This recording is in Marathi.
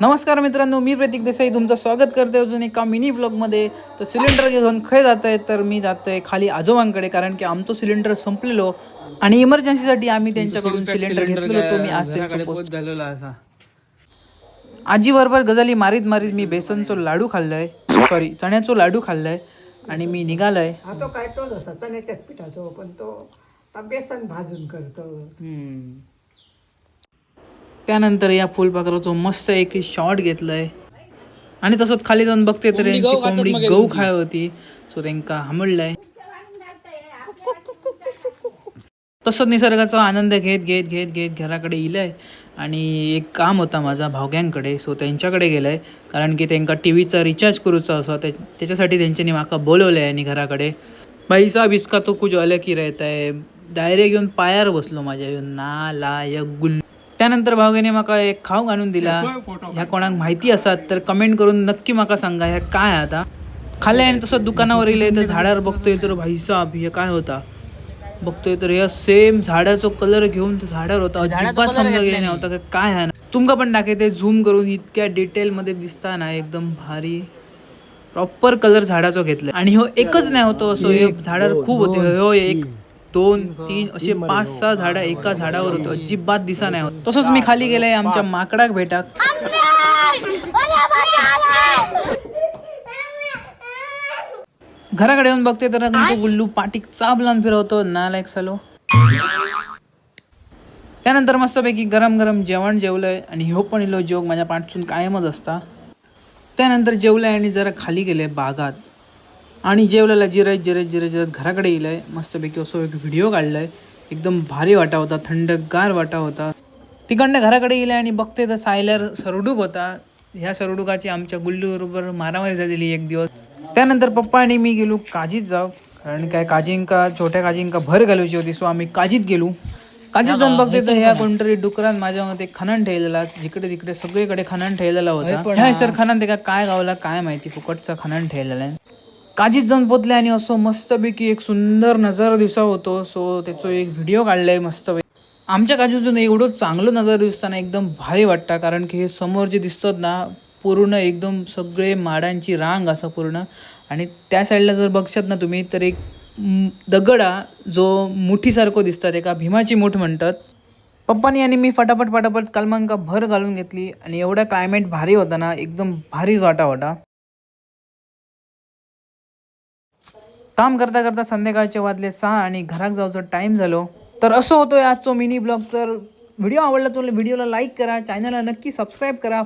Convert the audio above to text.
नमस्कार मित्रांनो, मी प्रतीक देसाई तुमचं स्वागत करते अजून एका मिनी ब्लॉगमध्ये. तर सिलेंडर घेऊन खय जात आहे, तर मी जात आहे खाली आजोबांकडे, कारण की आमचं सिलेंडर संपलेलो आणि इमर्जन्सीसाठी आम्ही त्यांच्याकडून सिलेंडर घेतलेलो होतो. मी आज त्यांच्याकडे पोहोच झालेला असा. आजी बरोबर गजाली मारीत मारीत मी बेसनचं लाडू खाल्लंय, सॉरी चण्याचं लाडू खाल्लंय आणि मी निघालोय. हा तो काय तो जसा चण्याच्याच पिठाचो, पण तो बेसन भाजून करतो. त्यानंतर या फुलपाखराचं मस्त एक शॉट घेतलंय आणि तसंच खाली जाऊन बघते तर यांची कोंबडी गहू खाय होती, सो त्यांका हामळलंय. तसंच निसर्गाचा आनंद घेत घेत घेत घेत घराकडे इलंय आणि एक काम होता माझा भावग्यांकडे, सो त्यांच्याकडे गेलंय, कारण की त्यांका टी व्हीचा रिचार्ज करूचा असा, त्याच्यासाठी त्यांच्यानी माका बोलवलं आहे. आणि घराकडे पैसा बिस्का तो कुछ अलग ही रहता है. डायरेक्ट येऊन पायावर बसलो माझ्या, येऊन ना लायक गुल्लू. त्यानंतर भावगेने माका एक खाऊ आणून दिला. ह्या कोणाक माहिती असतात तर कमेंट करून नक्की माका सांगा ह्या काय आता. खाल्लंय आणि तसं दुकानावर येईल तर झाडावर बघतोय तर भाईसाब हे काय होता बघतोय तर या सेम झाडाचा कलर घेऊन झाडावर होता. अजिबात समजा गेला नव्हता काय आहे ना. तुमका पण टाकायचे झूम करून इतक्या डिटेलमध्ये दिसता ना, एकदम भारी प्रॉपर कलर झाडाचा घेतला. आणि हो एकच नाही होतो असो, हे झाडावर खूप होते. हो 1 2 3 असे 5-6 झाडं एका झाडावर होतं. अजिबात दिसा नाही होत. तसंच मी खाली गेलाय आमच्या माकडाक भेटाक. घराकडे येऊन बघते तर गुल्लू पाटीक चाप लावून फिरवतो नालायक सालो. त्यानंतर मस्तपैकी गरम गरम जेवण जेवलंय आणि हो पण इलो जोग माझ्या पाठसून कायमच असता. त्यानंतर जेवलंय आणि जरा खाली गेलंय बागात आणि जेवलेला जिरत जिरत जिरत जिरत घराकडे येईल. मस्तपैकी असं एक व्हिडिओ काढलाय, एकदम भारी वाटा होता, थंडगार वाटा होता. तिकडनं घराकडे येईल आणि बघते तर सायलर सरडूक होता. ह्या सरडुकाची आमच्या गुल्लू बरोबर मारामारी झालेली एक दिवस. त्यानंतर पप्पा आणि मी गेलो काजीत जाऊ, कारण काय काजींका छोट्या काजींका भर घालवायची होती, सो आम्ही काजीत गेलो. काजीत जाऊन बघते तर ह्या कोणतरी डुकरान माझ्या मते खनन ठेवलेला, जिकडे तिकडे सगळीकडे खनन ठेवलेला होता. ह्या सर खनन ते काय गावला काय माहिती, फुकटचा खनन ठेवलेला आहे. काजीत जाऊन पोचले आणि असं मस्तपैकी एक सुंदर नजारा दिवसा होतो, सो त्याचा एक व्हिडिओ काढलाय मस्तपैकी. आमच्या काजूतून एवढं चांगलं नजारा दिसताना एकदम भारी वाटतं, कारण की हे समोर जे दिसतात ना पूर्ण एकदम सगळे माडांची रांग असा पूर्ण. आणि त्या साईडला जर बघशात ना तुम्ही तर एक दगडा जो मुठीसारखं दिसतात, एका भीमाची मूठ म्हणतात. पप्पानी आणि मी फटाफट फटाफट कलमांका भर घालून घेतली आणि एवढा क्लायमेट भारी होता ना, एकदम भारीच वाटा होता. काम करता करता संध्याकाळचे वाजले 6 आणि घरात जायचं टाईम झालो. तर असं होतोय आजचा मिनी ब्लॉग. तर व्हिडिओ आवडला तर व्हिडिओला लाईक करा, चॅनलला नक्की सबस्क्राईब करा.